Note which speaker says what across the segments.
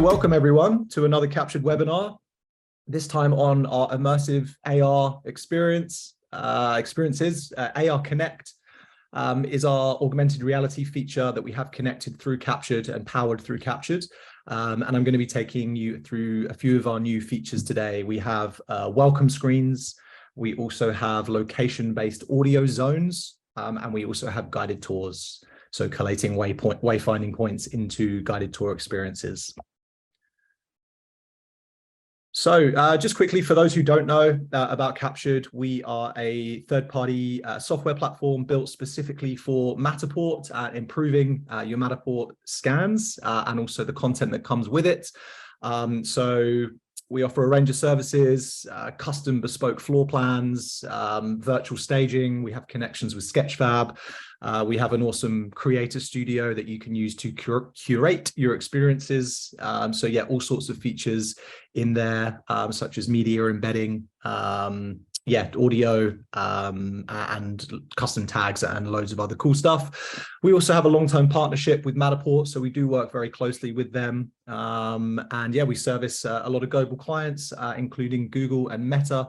Speaker 1: welcome everyone to another Captured webinar, this time on our immersive AR experiences. AR Connect is our augmented reality feature that we have connected through Captured and powered through Captured. And I'm going to be taking you through a few of our new features today. We have welcome screens. We also have location-based audio zones, and we also have guided tours. So collating wayfinding points into guided tour experiences. So just quickly, for those who don't know about Captured, we are a third-party software platform built specifically for Matterport, improving your Matterport scans and also the content that comes with it. So we offer a range of services, custom bespoke floor plans, virtual staging. We have connections with Sketchfab. We have an awesome creator studio that you can use to curate your experiences. So yeah, all sorts of features in there, such as media embedding, audio, and custom tags and loads of other cool stuff. We also have a long-term partnership with Matterport, so we do work very closely with them. And yeah, we service a lot of global clients, including Google and Meta,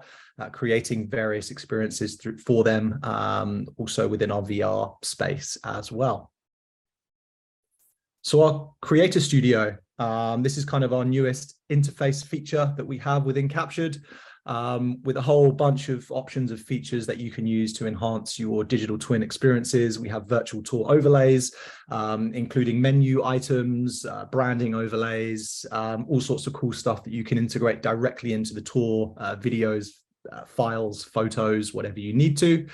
Speaker 1: creating various experiences for them, also within our VR space as well. So our Creator Studio, this is kind of our newest interface feature that we have within Captured, with a whole bunch of options of features that you can use to enhance your digital twin experiences. We have virtual tour overlays, including menu items, branding overlays, all sorts of cool stuff that you can integrate directly into the tour, videos, files, photos, whatever you need to.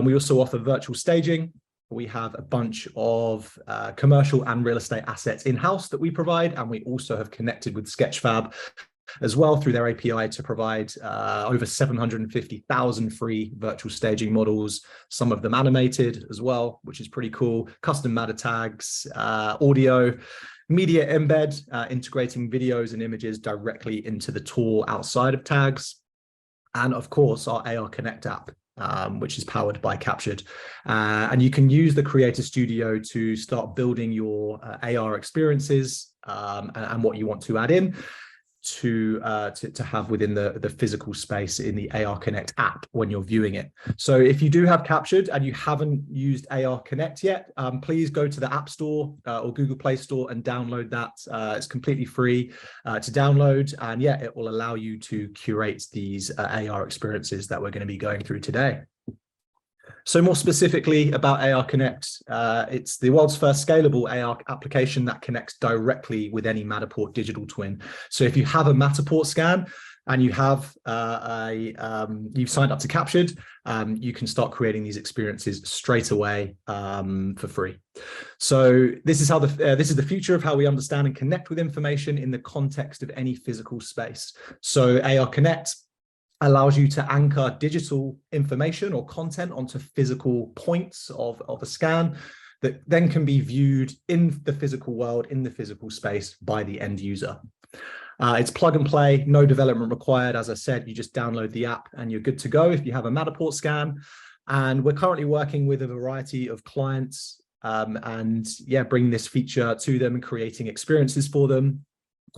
Speaker 1: We also offer virtual staging. We have a bunch of commercial and real estate assets in-house that we provide, and we also have connected with Sketchfab as well through their API to provide over 750,000 free virtual staging models, some of them animated as well, which is pretty cool. Custom matter tags, audio, media embed, integrating videos and images directly into the tour outside of tags. And of course, our AR Connect app, which is powered by Captured. And you can use the Creator Studio to start building your AR experiences and what you want to add in to have within the physical space in the AR Connect app when you're viewing it. So if you do have Captured and you haven't used AR Connect yet, please go to the App Store or Google Play Store and download that. It's completely free to download, and yeah, it will allow you to curate these AR experiences that we're going to be going through today. So more specifically about AR Connect, it's the world's first scalable AR application that connects directly with any Matterport digital twin. So if you have a Matterport scan and you have you've signed up to Captured, you can start creating these experiences straight away for free. So this is how this is the future of how we understand and connect with information in the context of any physical space. So AR Connect allows you to anchor digital information or content onto physical points of a scan that then can be viewed in the physical world, in the physical space by the end user. It's plug and play, no development required. As I said, you just download the app and you're good to go if you have a Matterport scan. And we're currently working with a variety of clients and yeah, bringing this feature to them and creating experiences for them.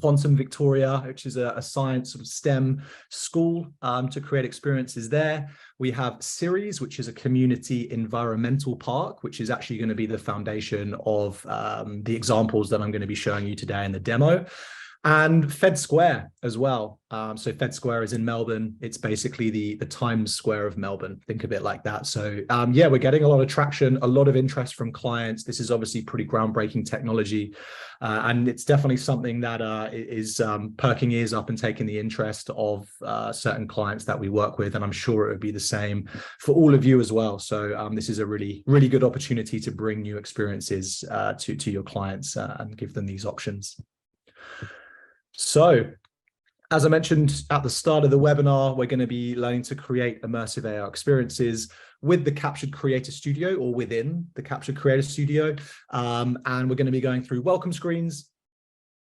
Speaker 1: Quantum Victoria, which is a science sort of STEM school, to create experiences there. We have Series, which is a community environmental park, which is actually going to be the foundation of the examples that I'm going to be showing you today in the demo. And Fed Square as well. So Fed Square is in Melbourne. It's basically the Times Square of Melbourne. Think of it like that. So yeah, we're getting a lot of traction, a lot of interest from clients. This is obviously pretty groundbreaking technology. And it's definitely something that is perking ears up and taking the interest of certain clients that we work with. And I'm sure it would be the same for all of you as well. So this is a really, really good opportunity to bring new experiences to your clients and give them these options. So, as I mentioned at the start of the webinar, we're going to be learning to create immersive AR experiences with the Captured Creator Studio or within the Captured Creator Studio. And we're going to be going through welcome screens,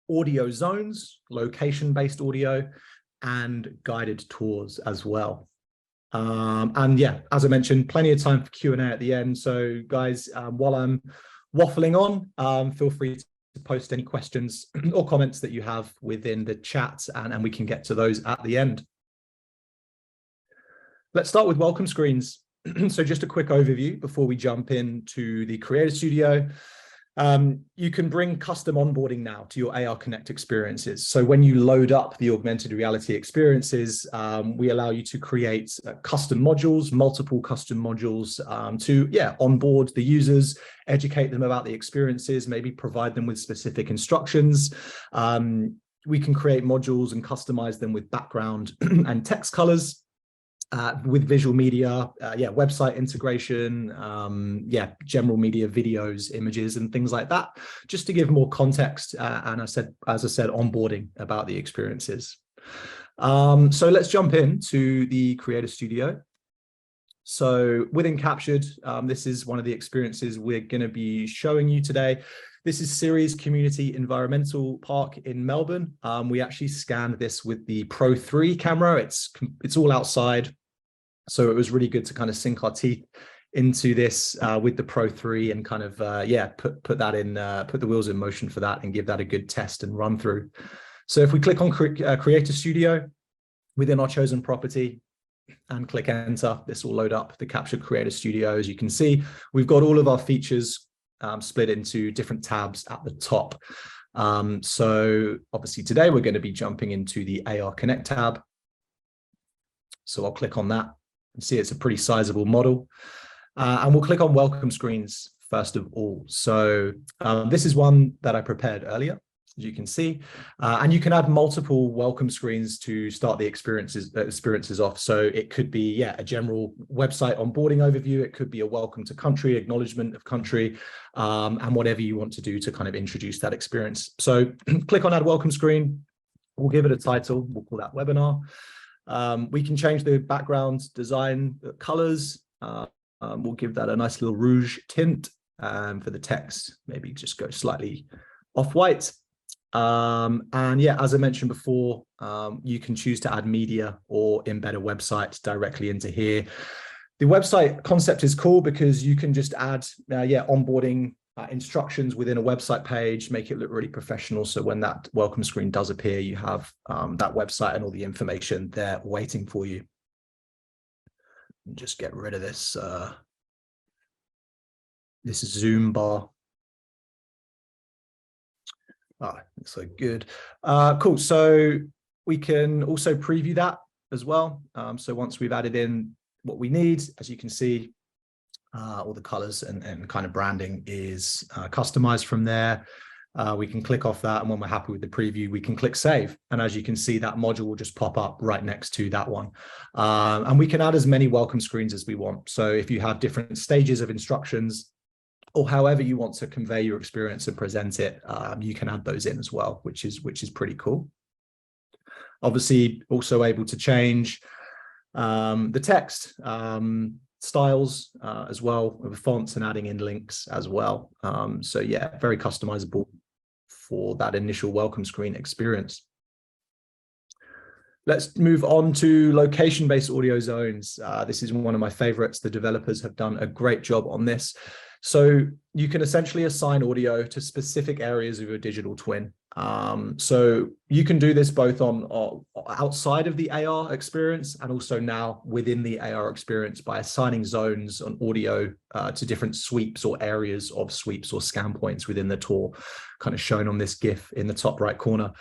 Speaker 1: audio zones, location-based audio, and guided tours as well. And yeah, as I mentioned, plenty of time for Q&A at the end. So guys, while I'm waffling on, feel free post any questions or comments that you have within the chat, and we can get to those at the end. Let's start with welcome screens. So just a quick overview before we jump into the Creator Studio. You can bring custom onboarding now to your AR Connect experiences. So when you load up the augmented reality experiences, we allow you to create custom modules, multiple custom modules to onboard the users, educate them about the experiences, maybe provide them with specific instructions. We can create modules and customize them with background and text colors. With visual media, website integration, general media, videos, images, and things like that, just to give more context. And as I said, onboarding about the experiences. So let's jump into the Creator Studio. So within Captured, this is one of the experiences we're going to be showing you today. This is Ceres Community Environmental Park in Melbourne. We actually scanned this with the Pro 3 camera. It's all outside. So it was really good to kind of sink our teeth into this with the Pro 3 and kind of, put that in, put the wheels in motion for that and give that a good test and run through. So if we click on Creator Studio within our chosen property and click enter, this will load up the Captured Creator Studio. As you can see, we've got all of our features split into different tabs at the top. So obviously today we're going to be jumping into the AR Connect tab. So I'll click on that. You see it's a pretty sizable model. And we'll click on welcome screens first of all. So this is one that I prepared earlier, as you can see. And you can add multiple welcome screens to start the experiences off. So it could be, a general website onboarding overview. It could be a welcome to country, acknowledgement of country, and whatever you want to do to kind of introduce that experience. So click on add welcome screen. We'll give it a title. We'll call that webinar. We can change the background design colors. We'll give that a nice little rouge tint. For the text, maybe just go slightly off-white. As I mentioned before, you can choose to add media or embed a website directly into here. The website concept is cool because you can just add onboarding instructions within a website page, make it look really professional. So when that welcome screen does appear, you have that website and all the information there waiting for you. Just get rid of this this Zoom bar. Looks so good. Cool. So we can also preview that as well. So once we've added in what we need, as you can see, all the colors and kind of branding is customized from there. We can click off that, and when we're happy with the preview, we can click save. And as you can see, that module will just pop up right next to that one. And we can add as many welcome screens as we want. So if you have different stages of instructions, or however you want to convey your experience and present it, you can add those in as well, which is pretty cool. Obviously, also able to change the text styles as well, with fonts and adding in links as well. So yeah, very customizable for that initial welcome screen experience. Let's move on to location-based audio zones. This is one of my favorites. The developers have done a great job on this. So you can essentially assign audio to specific areas of your digital twin. So you can do this both on outside of the AR experience and also now within the AR experience by assigning zones on audio to different sweeps or areas of sweeps or scan points within the tour, kind of shown on this GIF in the top right corner.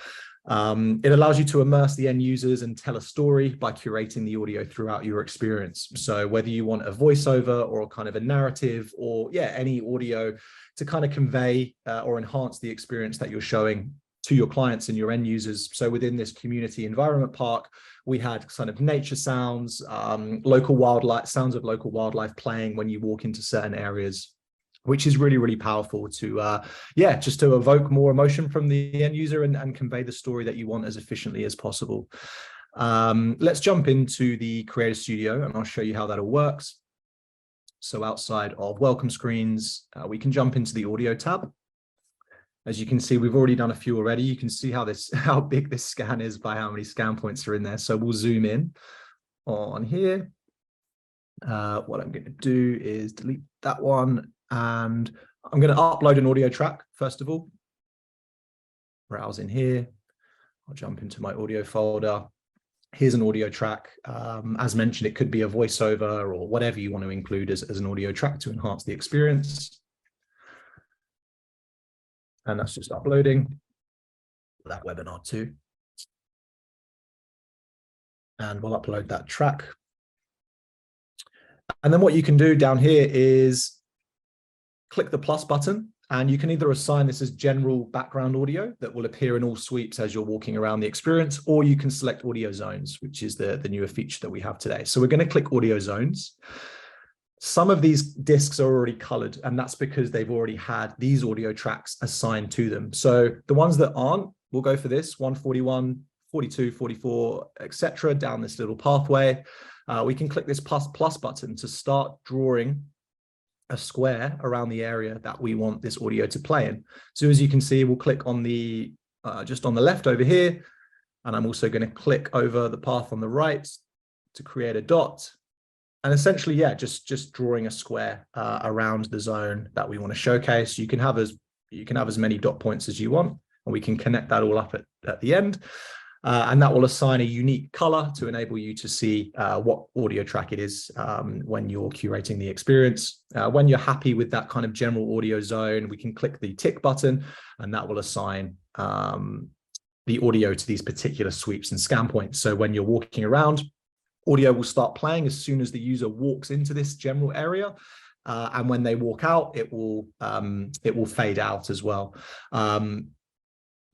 Speaker 1: It allows you to immerse the end users and tell a story by curating the audio throughout your experience. So whether you want a voiceover or kind of a narrative or any audio to kind of convey or enhance the experience that you're showing to your clients and your end users. So within this community environment park, we had kind of nature sounds, local wildlife, sounds of local wildlife playing when you walk into certain areas, which is really, really powerful to, just to evoke more emotion from the end user and convey the story that you want as efficiently as possible. Let's jump into the Creator Studio and I'll show you how that all works. So outside of welcome screens, we can jump into the audio tab. As you can see, we've already done a few already. You can see how big this scan is by how many scan points are in there. So we'll zoom in on here. What I'm going to do is delete that one. And I'm going to upload an audio track, first of all. browse in here. I'll jump into my audio folder. Here's an audio track. As mentioned, it could be a voiceover or whatever you want to include as an audio track to enhance the experience. And that's just uploading that webinar too. And we'll upload that track. And then what you can do down here is click the plus button, and you can either assign this as general background audio that will appear in all sweeps as you're walking around the experience, or you can select audio zones, which is the newer feature that we have today. So we're going to click audio zones. Some of these discs are already colored, and that's because they've already had these audio tracks assigned to them. So the ones that aren't, we'll go for this 141, 42, 44, etc. down this little pathway. We can click this plus button to start drawing a square around the area that we want this audio to play in. So as you can see, we'll click on the just on the left over here, and I'm also going to click over the path on the right to create a dot. And essentially, yeah, just drawing a square around the zone that we want to showcase. You can have as many dot points as you want, and we can connect that all up at the end. And that will assign a unique color to enable you to see what audio track it is when you're curating the experience. When you're happy with that kind of general audio zone, we can click the tick button, and that will assign the audio to these particular sweeps and scan points. So when you're walking around, audio will start playing as soon as the user walks into this general area. And when they walk out, it will fade out as well.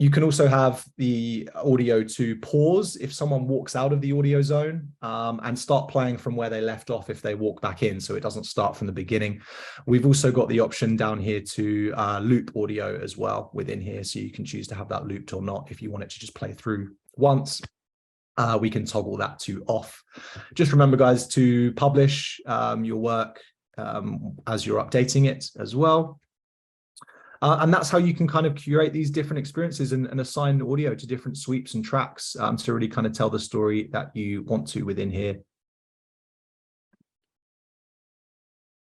Speaker 1: You can also have the audio to pause if someone walks out of the audio zone and start playing from where they left off if they walk back in, so it doesn't start from the beginning. We've also got the option down here to loop audio as well within here, so you can choose to have that looped or not. If you want it to just play through once, we can toggle that to off. Just remember, guys, to publish your work as you're updating it as well. And that's how you can kind of curate these different experiences and assign audio to different sweeps and tracks to really kind of tell the story that you want to within here.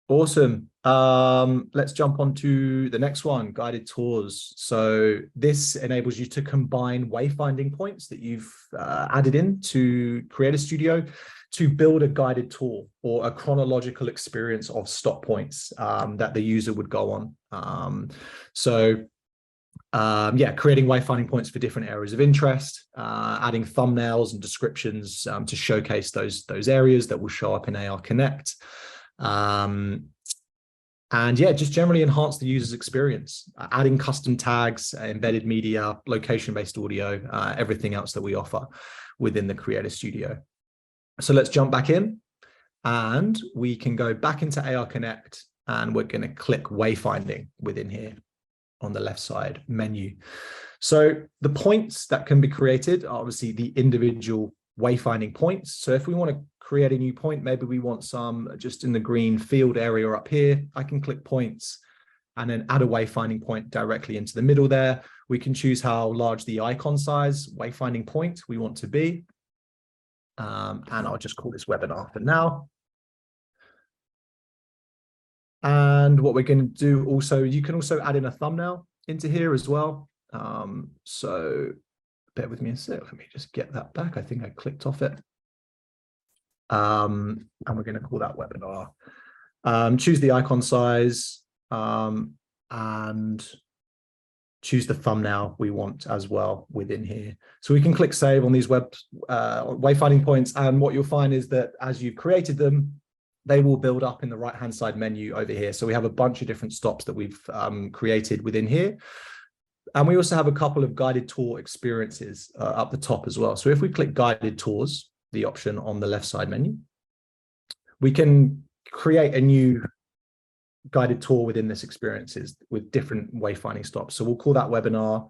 Speaker 1: Awesome. Let's jump on to the next one, guided tours. So this enables you to combine wayfinding points that you've added in to Creator Studio to build a guided tour or a chronological experience of stop points that the user would go on. Yeah, creating wayfinding points for different areas of interest, adding thumbnails and descriptions to showcase those areas that will show up in AR Connect. And yeah, just generally enhance the user's experience, adding custom tags, embedded media, location-based audio, everything else that we offer within the Creator Studio. So let's jump back in, and we can go back into AR Connect, and we're going to click wayfinding within here on the left side menu. So the points that can be created are obviously the individual wayfinding points. So if we want to create a new point, maybe we want some just in the green field area up here, I can click points and then add a wayfinding point directly into the middle there. We can choose how large the icon size wayfinding point we want to be. And I'll just call this webinar for now. And what we're going to do also, you can also add in a thumbnail into here as well. So bear with me a sec. Let me just get that back. I think I clicked off it. And we're going to call that webinar. Choose the icon size and choose the thumbnail we want as well within here. So we can click save on these wayfinding points, and what you'll find is that as you've created them, they will build up in the right-hand side menu over here. So we have a bunch of different stops that we've created within here. And we also have a couple of guided tour experiences up the top as well. So if we click guided tours, the option on the left side menu, we can create a new guided tour within this experiences with different wayfinding stops. So we'll call that webinar.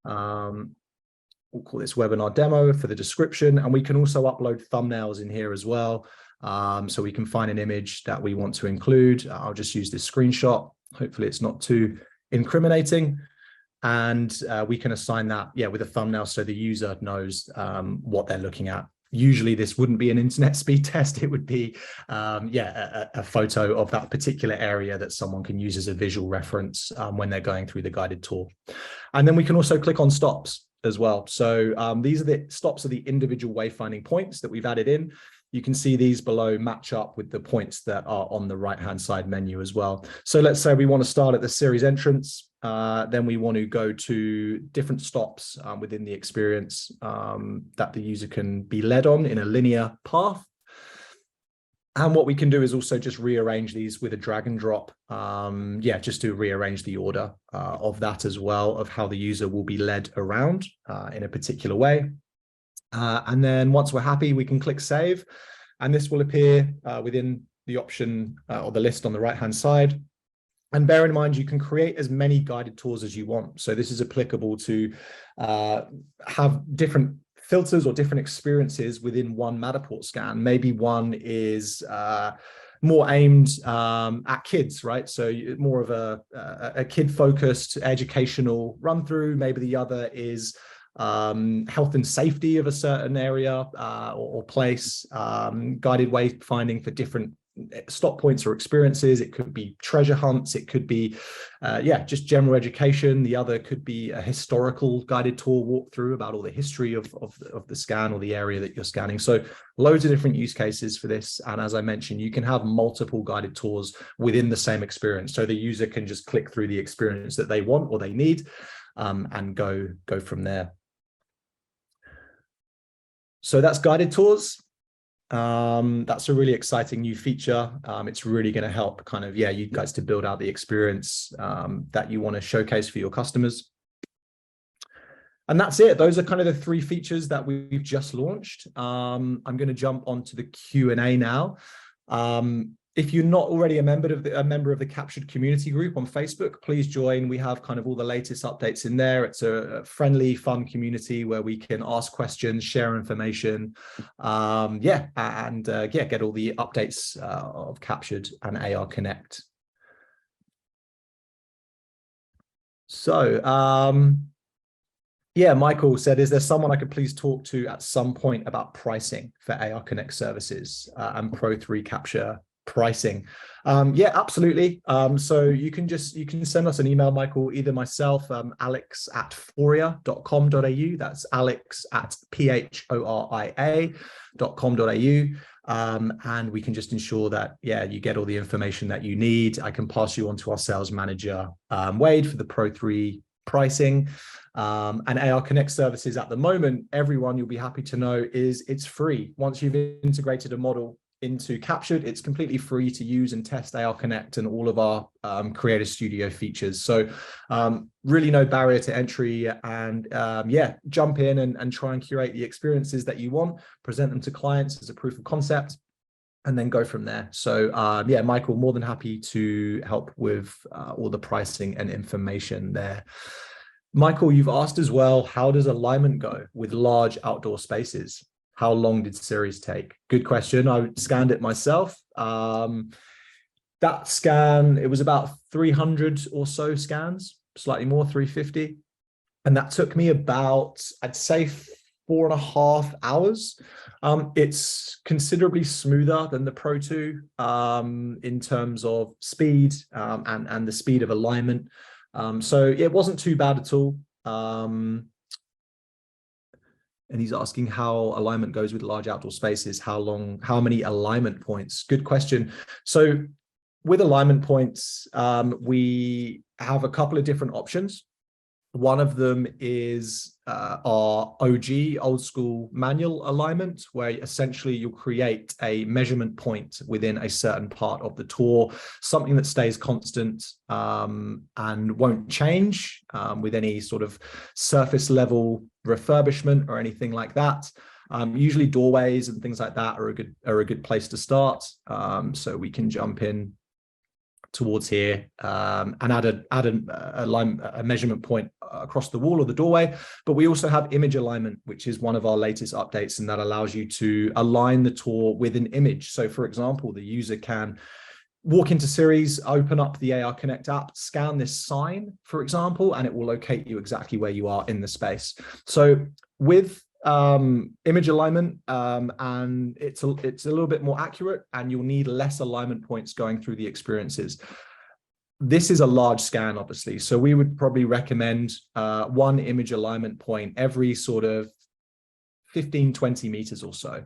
Speaker 1: We'll call this webinar demo for the description. And we can also upload thumbnails in here as well. So we can find an image that we want to include. I'll just use this screenshot. Hopefully it's not too incriminating. And we can assign that, yeah, with a thumbnail so the user knows what they're looking at usually this wouldn't be an internet speed test. It would be, a photo of that particular area that someone can use as a visual reference when they're going through the guided tour. And then we can also click on stops as well. So these are the stops of the individual wayfinding points that we've added in. You can see these below match up with the points that are on the right-hand side menu as well. So let's say we want to start at the series entrance. Then we want to go to different stops within the experience that the user can be led on in a linear path. And what we can do is also just rearrange these with a drag and drop. Just to rearrange the order of that as well, of how the user will be led around in a particular way. And then once we're happy, we can click save. And this will appear within the option or the list on the right-hand side. And bear in mind, you can create as many guided tours as you want. So this is applicable to have different filters or different experiences within one Matterport scan. Maybe one is more aimed at kids, right? So more of a kid-focused educational run-through. Maybe the other is health and safety of a certain area or place, guided wayfinding for different stop points or experiences. It could be treasure hunts. It could be, just general education. The other could be a historical guided tour walkthrough about all the history of the scan or the area that you're scanning. So loads of different use cases for this. And as I mentioned, you can have multiple guided tours within the same experience. So the user can just click through the experience that they want or they need and go from there. So that's guided tours. That's a really exciting new feature. It's really going to help kind of, you guys to build out the experience that you want to showcase for your customers. And that's it. Those are kind of the three features that we've just launched. I'm going to jump onto the Q&A now. If you're not already a member of the Captured community group on Facebook, please join. We have kind of all the latest updates in there. It's a friendly, fun community where we can ask questions, share information, get all the updates of Captured and AR Connect. So, Michael said, is there someone I could please talk to at some point about pricing for AR Connect services and Pro3 Capture pricing? Absolutely. So you can send us an email, Michael, either myself, alex@phoria.com.au. That's alex@phoria.com.au. And we can just ensure that, you get all the information that you need. I can pass you on to our sales manager, Wade, for the Pro3 pricing. And AR Connect services at the moment, everyone, you'll be happy to know, it's free. Once you've integrated a model into Captured, it's completely free to use and test AR Connect and all of our Creator Studio features. So really no barrier to entry, and jump in and try and curate the experiences that you want, present them to clients as a proof of concept, and then go from there. So Michael, more than happy to help with all the pricing and information there. Michael, you've asked as well, how does alignment go with large outdoor spaces? How long did series take? Good question. I scanned it myself. That scan, it was about 300 or so scans, slightly more, 350. And that took me about, I'd say, 4.5 hours. It's considerably smoother than the Pro 2 in terms of speed and the speed of alignment. So it wasn't too bad at all. And he's asking how alignment goes with large outdoor spaces. How many alignment points? Good question. So with alignment points, we have a couple of different options. One of them is our OG, old school manual alignment, where essentially you'll create a measurement point within a certain part of the tour, something that stays constant and won't change with any sort of surface level refurbishment or anything like that. Usually doorways and things like that are a good place to start. So we can jump in towards here and add a measurement point across the wall or the doorway. But we also have image alignment, which is one of our latest updates, and that allows you to align the tour with an image. So for example, the user can walk into Series, open up the AR Connect app, scan this sign, for example, and it will locate you exactly where you are in the space. So with image alignment, and it's a little bit more accurate, and you'll need less alignment points going through the experiences. This is a large scan, obviously, so we would probably recommend one image alignment point every sort of 15-20 meters or so.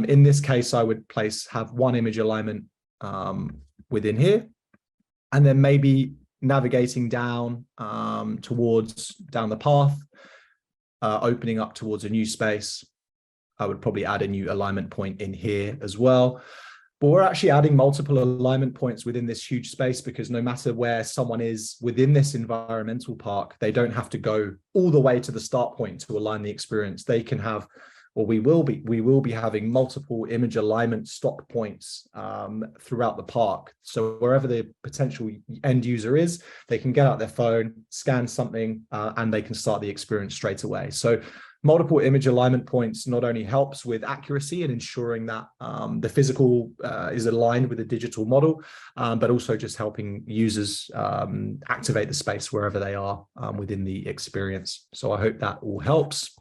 Speaker 1: In this case, I would have one image alignment within here, and then maybe navigating down down the path, opening up towards a new space. I would probably add a new alignment point in here as well. But we're actually adding multiple alignment points within this huge space, because no matter where someone is within this environmental park, they don't have to go all the way to the start point to align the experience. They can have, or we will be having multiple image alignment stop points throughout the park. So wherever the potential end user is, they can get out their phone, scan something, and they can start the experience straight away. So multiple image alignment points not only helps with accuracy and ensuring that the physical is aligned with the digital model, but also just helping users activate the space wherever they are within the experience. So I hope that all helps.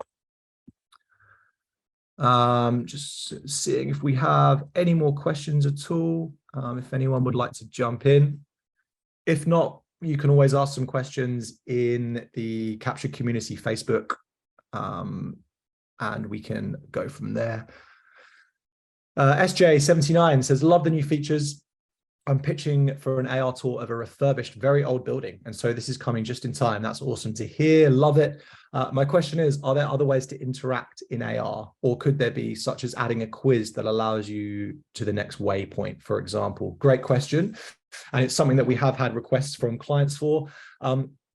Speaker 1: Just seeing if we have any more questions at all, if anyone would like to jump in. If not, you can always ask some questions in the Captured Community Facebook, and we can go from there. SJ79 says, love the new features. I'm pitching for an AR tour of a refurbished, very old building, and so this is coming just in time. That's awesome to hear. Love it. My question is, are there other ways to interact in AR, or could there be, such as adding a quiz that allows you to the next waypoint, for example? Great question. And it's something that we have had requests from clients for.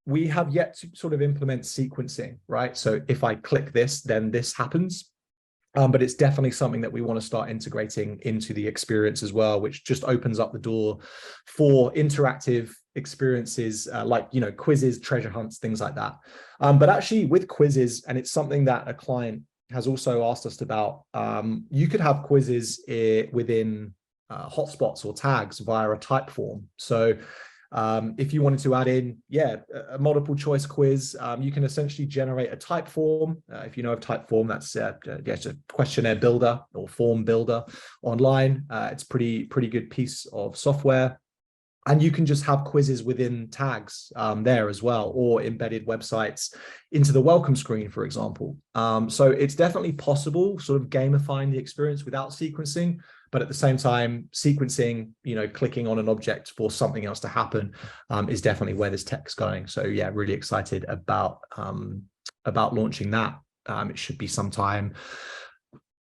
Speaker 1: We have yet to sort of implement sequencing, right? So if I click this, then this happens. But it's definitely something that we want to start integrating into the experience as well, which just opens up the door for interactive experiences like, you know, quizzes, treasure hunts, things like that. But actually with quizzes, and it's something that a client has also asked us about, you could have quizzes within hotspots or tags via a type form. So if you wanted to add in, a multiple choice quiz, you can essentially generate a type form. If you know of type form, that's it's a questionnaire builder or form builder online. It's pretty good piece of software. And you can just have quizzes within tags there as well, or embedded websites into the welcome screen, for example. So it's definitely possible, sort of gamifying the experience without sequencing. But at the same time, sequencing, you know, clicking on an object for something else to happen is definitely where this tech's going. So yeah, really excited about launching that. It should be sometime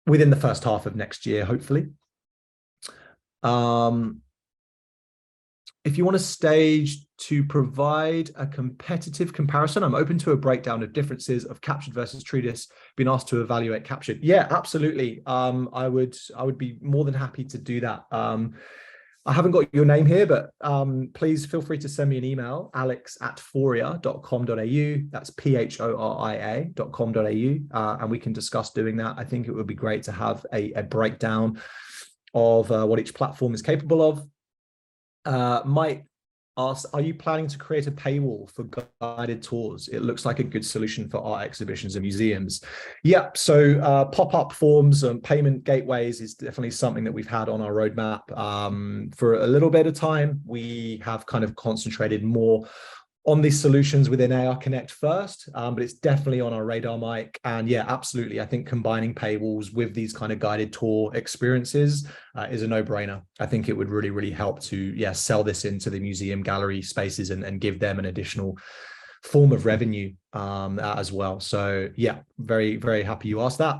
Speaker 1: within the first half of next year, hopefully. If you want a stage to provide a competitive comparison, I'm open to a breakdown of differences of captured versus Treatise. Been asked to evaluate captured. Yeah, absolutely. I would be more than happy to do that. I haven't got your name here, but please feel free to send me an email, alex@phoria.com.au. That's PHORIA.com.au, and we can discuss doing that. I think it would be great to have a breakdown of what each platform is capable of. Might ask, are you planning to create a paywall for guided tours? It looks like a good solution for art exhibitions and museums. Yeah, so pop-up forms and payment gateways is definitely something that we've had on our roadmap for a little bit of time. We have kind of concentrated more on these solutions within AR Connect first, but it's definitely on our radar, Mike. And yeah, absolutely. I think combining paywalls with these kind of guided tour experiences is a no-brainer. I think it would really, really help to sell this into the museum gallery spaces and give them an additional form of revenue as well. So yeah, very, very happy you asked that.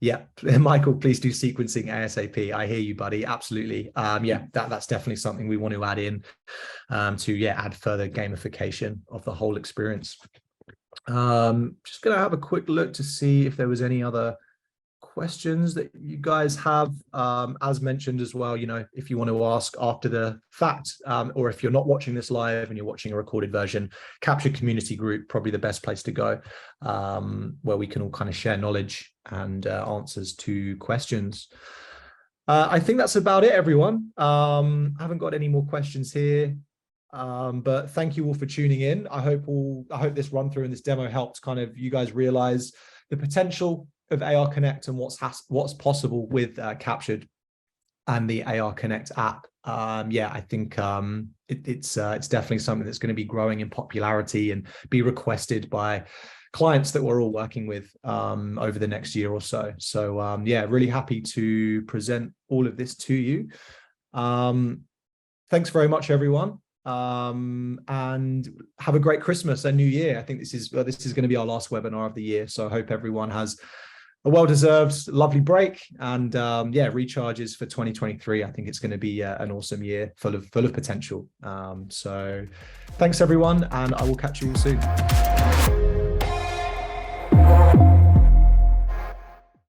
Speaker 1: Yeah, Michael, please do sequencing ASAP. I hear you, buddy. Absolutely. Yeah, that's definitely something we want to add in to add further gamification of the whole experience. Just going to have a quick look to see if there was any other questions that you guys have. As mentioned as well, you know, if you want to ask after the fact, or if you're not watching this live and you're watching a recorded version, Captured Community Group, probably the best place to go, where we can all kind of share knowledge and answers to questions. I think that's about it, everyone. I haven't got any more questions here. But thank you all for tuning in. I hope this run through and this demo helped kind of you guys realize the potential of AR Connect and what's possible with Captured and the AR Connect app. Yeah, I think it's definitely something that's going to be growing in popularity and be requested by clients that we're all working with over the next year or so. So yeah, really happy to present all of this to you. Thanks very much, everyone. And have a great Christmas and New Year. I think this is going to be our last webinar of the year. So I hope everyone has a well-deserved, lovely break, and yeah, recharges for 2023. I think it's going to be an awesome year, full of potential. So thanks everyone, and I will catch you all soon.